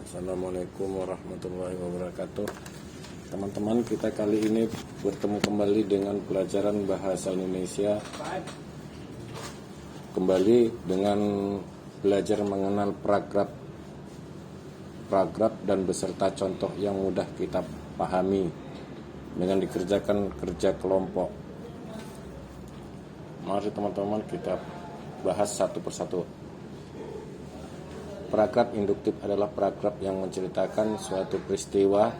Assalamualaikum warahmatullahi wabarakatuh. Teman-teman, kita kali ini bertemu kembali dengan pelajaran bahasa Indonesia. Kembali dengan belajar mengenal paragraf dan beserta contoh yang mudah kita pahami dengan dikerjakan kerja kelompok. Mari teman-teman kita bahas satu persatu. Paragraf induktif adalah paragraf yang menceritakan suatu peristiwa.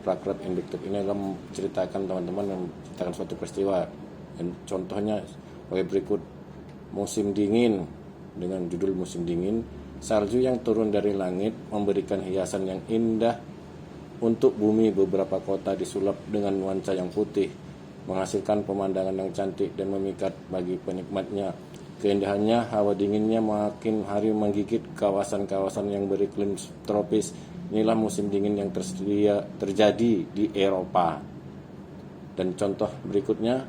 Paragraf induktif ini adalah menceritakan menceritakan suatu peristiwa. Dan contohnya sebagai berikut: musim dingin, dengan judul musim dingin. Salju yang turun dari langit memberikan hiasan yang indah untuk bumi. Beberapa kota disulap dengan nuansa yang putih, menghasilkan pemandangan yang cantik dan memikat bagi penikmatnya. Keindahannya, hawa dinginnya makin hari menggigit kawasan-kawasan yang beriklim tropis. Inilah musim dingin yang terjadi di Eropa. Dan contoh berikutnya,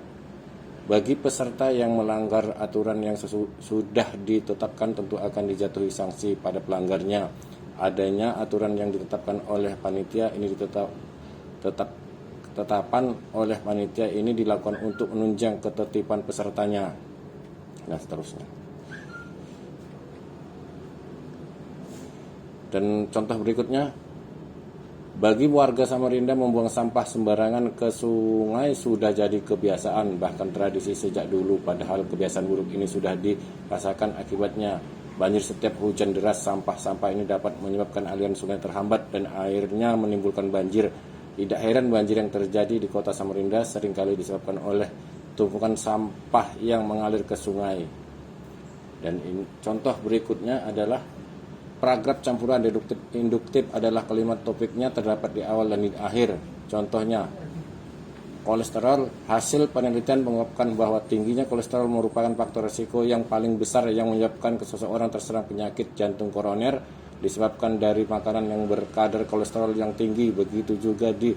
bagi peserta yang melanggar aturan yang sudah ditetapkan tentu akan dijatuhi sanksi pada pelanggarnya. Adanya aturan yang ditetapkan oleh panitia ini tetapan oleh panitia ini dilakukan untuk menunjang ketertiban pesertanya, dan seterusnya. Dan contoh berikutnya, bagi warga Samarinda membuang sampah sembarangan ke sungai sudah jadi kebiasaan, bahkan tradisi sejak dulu. Padahal kebiasaan buruk ini sudah dirasakan akibatnya. Banjir setiap hujan deras, sampah-sampah ini dapat menyebabkan aliran sungai terhambat dan airnya menimbulkan banjir. Tidak heran banjir yang terjadi di kota Samarinda seringkali disebabkan oleh tumpukan sampah yang mengalir ke sungai. Dan contoh berikutnya adalah paragraf campuran induktif adalah kalimat topiknya terdapat di awal dan di akhir. Contohnya, kolesterol. Hasil penelitian mengungkapkan bahwa tingginya kolesterol merupakan faktor risiko yang paling besar yang menyebabkan seseorang terserang penyakit jantung koroner disebabkan dari makanan yang berkadar kolesterol yang tinggi. Begitu juga di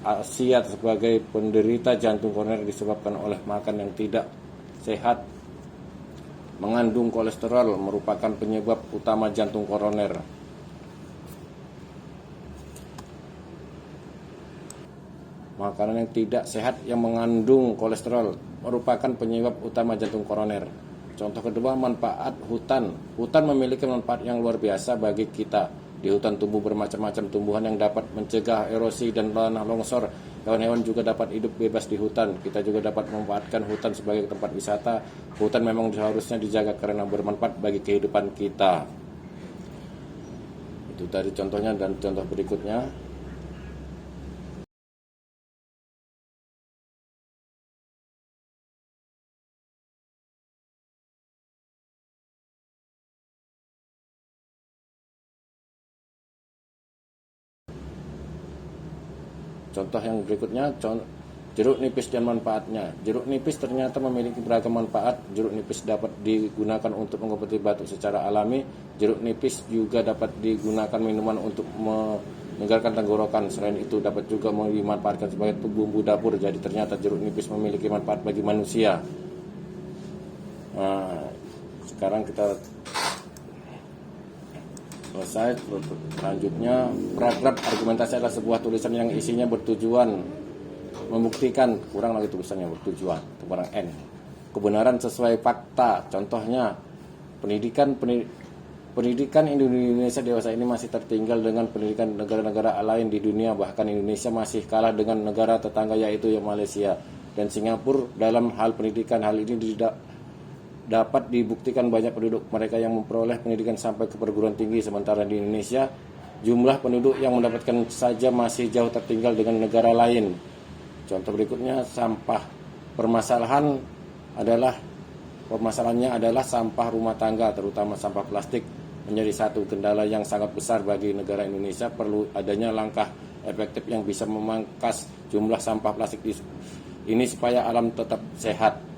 Asia, sebagai penderita jantung koroner disebabkan oleh makan yang tidak sehat. Mengandung kolesterol merupakan penyebab utama jantung koroner. Makanan yang tidak sehat yang mengandung kolesterol merupakan penyebab utama jantung koroner. Contoh kedua, manfaat hutan. Hutan memiliki manfaat yang luar biasa bagi kita. Di hutan tumbuh bermacam-macam tumbuhan yang dapat mencegah erosi dan tanah longsor. Hewan-hewan juga dapat hidup bebas di hutan. Kita juga dapat memanfaatkan hutan sebagai tempat wisata. Hutan memang seharusnya dijaga karena bermanfaat bagi kehidupan kita. Itu tadi contohnya, dan contoh berikutnya. Contoh yang berikutnya, jeruk nipis dan manfaatnya. Jeruk nipis ternyata memiliki beragam manfaat. Jeruk nipis dapat digunakan untuk mengobati batuk secara alami. Jeruk nipis juga dapat digunakan minuman untuk menyegarkan tenggorokan. Selain itu dapat juga dimanfaatkan sebagai bumbu dapur. Jadi ternyata jeruk nipis memiliki manfaat bagi manusia. Nah, sekarang kita selesai. Selanjutnya, paragraf argumentasi adalah sebuah tulisan yang isinya bertujuan membuktikan, kurang lagi tulisannya, bertujuan, kurang N, kebenaran sesuai fakta. Contohnya, pendidikan Indonesia dewasa ini masih tertinggal dengan pendidikan negara-negara lain di dunia. Bahkan Indonesia masih kalah dengan negara tetangga, yaitu Malaysia dan Singapura dalam hal pendidikan. Hal ini dapat dibuktikan banyak penduduk mereka yang memperoleh pendidikan sampai ke perguruan tinggi, sementara di Indonesia jumlah penduduk yang mendapatkan saja masih jauh tertinggal dengan negara lain. Contoh berikutnya, sampah. Permasalahannya adalah sampah rumah tangga, terutama sampah plastik, menjadi satu kendala yang sangat besar bagi negara Indonesia. Perlu adanya langkah efektif yang bisa memangkas jumlah sampah plastik ini supaya alam tetap sehat.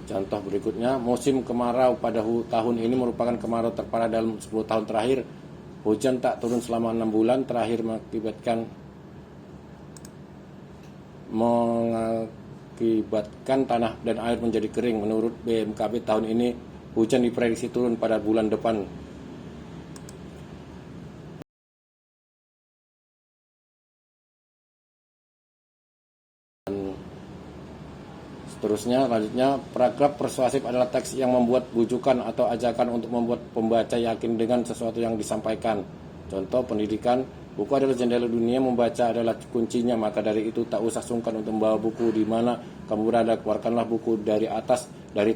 Contoh berikutnya, musim kemarau pada tahun ini merupakan kemarau terparah dalam 10 tahun terakhir. Hujan tak turun selama 6 bulan terakhir mengakibatkan tanah dan air menjadi kering. Menurut BMKB tahun ini hujan diprediksi turun pada bulan depan. Seterusnya, selanjutnya, paragraf persuasif adalah teks yang membuat bujukan atau ajakan untuk membuat pembaca yakin dengan sesuatu yang disampaikan. Contoh, pendidikan, buku adalah jendela dunia, membaca adalah kuncinya, maka dari itu tak usah sungkan untuk membawa buku di mana kamu berada, keluarkanlah buku dari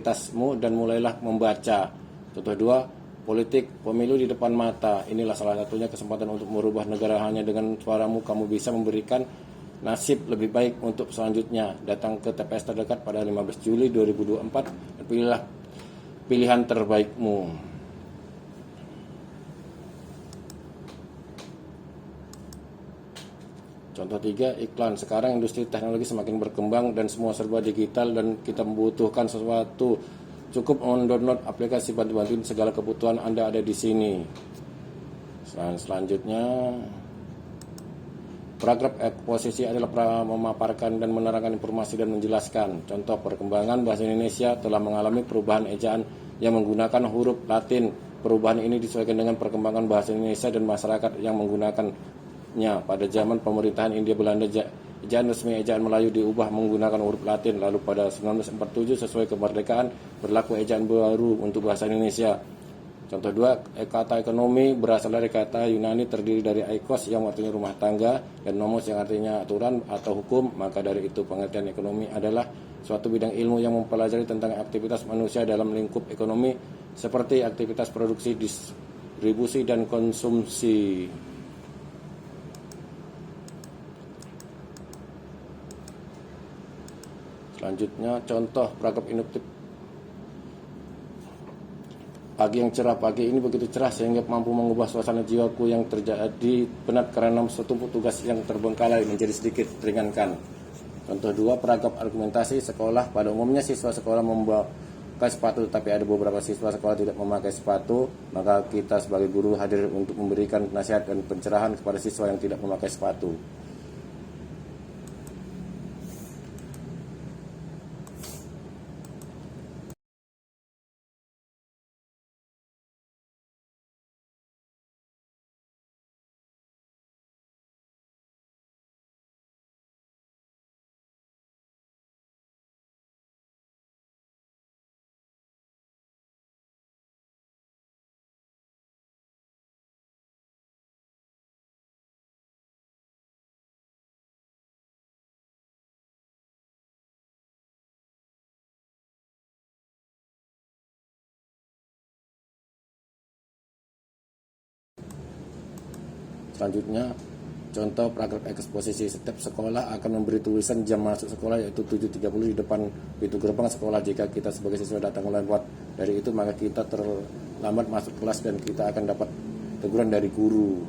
tasmu dan mulailah membaca. Contoh 2, politik, pemilu di depan mata, inilah salah satunya kesempatan untuk merubah negara. Hanya dengan suaramu kamu bisa memberikan nasib lebih baik untuk selanjutnya. Datang ke TPS terdekat pada 15 Juli 2024 dan pilihlah pilihan terbaikmu. Contoh 3, iklan. Sekarang industri teknologi semakin berkembang dan semua serba digital dan kita membutuhkan sesuatu. Cukup mendownload aplikasi bantu-bantuin segala kebutuhan Anda ada di sini. Selanjutnya, paragraf eksposisi adalah memaparkan dan menerangkan informasi dan menjelaskan. Contoh, perkembangan bahasa Indonesia telah mengalami perubahan ejaan yang menggunakan huruf Latin. Perubahan ini disesuaikan dengan perkembangan bahasa Indonesia dan masyarakat yang menggunakannya. Pada zaman pemerintahan Hindia Belanda, ejaan resmi ejaan Melayu diubah menggunakan huruf Latin. Lalu pada 1947 sesuai kemerdekaan berlaku ejaan baru untuk bahasa Indonesia. Contoh 2, kata ekonomi berasal dari kata Yunani terdiri dari eikos yang artinya rumah tangga dan nomos yang artinya aturan atau hukum. Maka dari itu pengertian ekonomi adalah suatu bidang ilmu yang mempelajari tentang aktivitas manusia dalam lingkup ekonomi seperti aktivitas produksi, distribusi, dan konsumsi. Selanjutnya, contoh paragraf induktif. Pagi yang cerah, pagi ini begitu cerah sehingga mampu mengubah suasana jiwaku yang terjadi penat karena setumpuk tugas yang terbengkalai menjadi sedikit ringankan. Contoh 2, paragraf argumentasi. Sekolah, pada umumnya siswa sekolah memakai sepatu, tapi ada beberapa siswa sekolah tidak memakai sepatu. Maka kita sebagai guru hadir untuk memberikan nasihat dan pencerahan kepada siswa yang tidak memakai sepatu. Selanjutnya, contoh paragraf eksposisi. Setiap sekolah akan memberi tulisan jam masuk sekolah yaitu 7.30 di depan pintu gerbang sekolah. Jika kita sebagai siswa datang lewat dari itu, maka kita terlambat masuk kelas dan kita akan dapat teguran dari guru.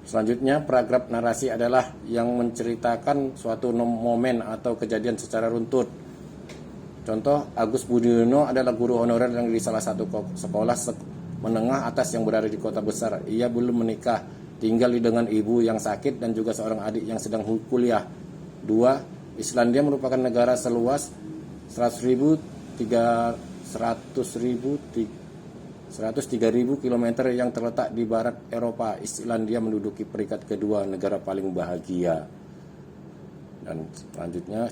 Selanjutnya, paragraf narasi adalah yang menceritakan suatu momen atau kejadian secara runtut. Contoh, Agus Budiono adalah guru honorer yang di salah satu sekolah menengah atas yang berada di kota besar. Ia belum menikah, tinggal dengan ibu yang sakit dan juga seorang adik yang sedang kuliah. 2, Islandia merupakan negara seluas 103.000 km yang terletak di barat Eropa. Islandia menduduki peringkat kedua negara paling bahagia. Dan selanjutnya,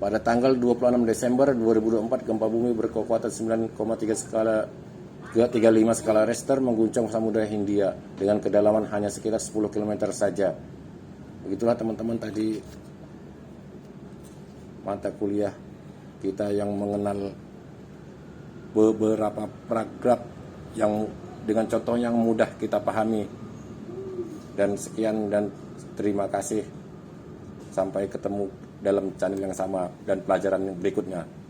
pada tanggal 26 Desember 2024, gempa bumi berkekuatan 9,35 skala Richter mengguncang Samudra Hindia dengan kedalaman hanya sekitar 10 km saja. Begitulah teman-teman tadi mata kuliah kita yang mengenal beberapa paragraf yang dengan contoh yang mudah kita pahami. Dan sekian dan terima kasih. Sampai ketemu dalam channel yang sama dan pelajaran berikutnya.